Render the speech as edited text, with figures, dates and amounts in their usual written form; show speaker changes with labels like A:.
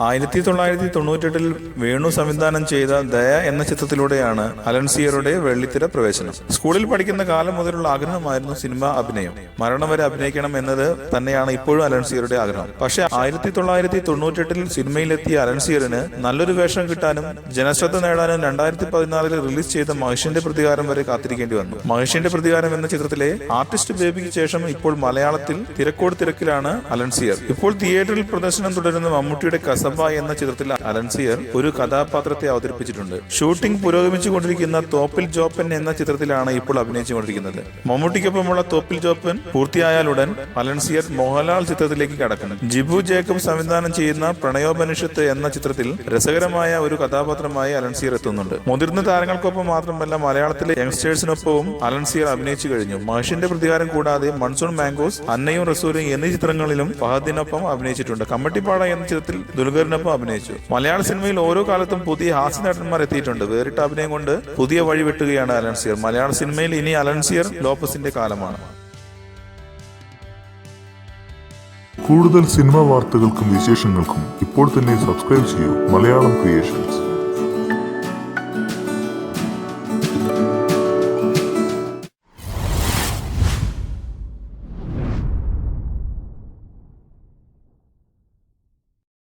A: 1998 വേണു സംവിധാനം ചെയ്ത ദയ എന്ന ചിത്രത്തിലൂടെയാണ് അലൻസിയറുടെ വെള്ളിത്തിര പ്രവേശനം. സ്കൂളിൽ പഠിക്കുന്ന കാലം മുതലുള്ള ആഗ്രഹമായിരുന്നു സിനിമ അഭിനയം. മരണം വരെ അഭിനയിക്കണം എന്നത് തന്നെയാണ് ഇപ്പോഴും അലൻസിയറുടെ ആഗ്രഹം. പക്ഷേ 1998 സിനിമയിലെത്തിയ അലൻസിയറിന് നല്ലൊരു വേഷം കിട്ടാനും ജനശ്രദ്ധ നേടാനും 2014 റിലീസ് ചെയ്ത മഹിഷിന്റെ പ്രതികാരം വരെ കാത്തിരിക്കേണ്ടി വന്നു. മഹിഷിന്റെ പ്രതികാരം എന്ന ചിത്രത്തിലെ ആർട്ടിസ്റ്റ് ബേബിക്ക് ശേഷം ഇപ്പോൾ മലയാളത്തിൽ തിരക്കോട് തിരക്കിലാണ് അലൻസിയർ. ഇപ്പോൾ തിയേറ്ററിൽ പ്രദർശനം തുടരുന്ന മമ്മൂട്ടിയുടെ കസബ എന്ന ചിത്രത്തിൽ അലൻസിയർ ഒരു കഥാപാത്രത്തെ അവതരിപ്പിച്ചിട്ടുണ്ട്. ഷൂട്ടിംഗ് പുരോഗമിച്ചുകൊണ്ടിരിക്കുന്ന തോപ്പിൽ ജോപ്പൻ എന്ന ചിത്രത്തിലാണ് ഇപ്പോൾ അഭിനയിച്ചുകൊണ്ടിരിക്കുന്നത്. മമ്മൂട്ടിക്കൊപ്പമുള്ള തോപ്പിൽ ജോപ്പൻ പൂർത്തിയായാലുടൻ അലൻസിയർ മോഹൻലാൽ ചിത്രത്തിലേക്ക് കടക്കണം. ജിബു ജേക്കബ് സംവിധാനം ചെയ്യുന്ന പ്രണയോപനിഷത്ത് എന്ന ചിത്രത്തിൽ രസകരമായ ഒരു കഥാപാത്രമായി അലൻസിയർ എത്തുന്നുണ്ട്. മുതിർന്ന താരങ്ങൾക്കൊപ്പം മാത്രമല്ല മലയാളത്തിലെ യങ്സ്റ്റേഴ്സിനൊപ്പവും അലൻസിയർ അഭിനയിച്ചു കഴിഞ്ഞു. മഹിഷിന്റെ പ്രതികാരം കൂടാതെ മൺസൂൺ മാംഗോസ്, അന്നയും റസൂലും എന്നീ ചിത്രങ്ങളിലും ഫഹദിനൊപ്പം അഭിനയിച്ചിട്ടുണ്ട്. കമ്മട്ടിപ്പാട എന്ന ചിത്രത്തിൽ ദുൽഖറിനൊപ്പം അഭിനയിച്ചു. മലയാള സിനിമയിൽ ഓരോ കാലത്തും പുതിയ ഹാസ്യ നടന്മാർ എത്തിയിട്ടുണ്ട്. വേറിട്ട അഭിനയം കൊണ്ട് പുതിയ വഴി വെട്ടുകയാണ് അലൻസിയർ. മലയാള സിനിമയിൽ ഇനി അലൻസിയർ ലോപ്പസിന്റെ കാലമാണ്.
B: കൂടുതൽ സിനിമാ വാർത്തകൾക്കും വിശേഷങ്ങൾക്കും ഇപ്പോൾ തന്നെ സബ്സ്ക്രൈബ് ചെയ്യൂ മലയാളം ക്രിയേഷൻസ്.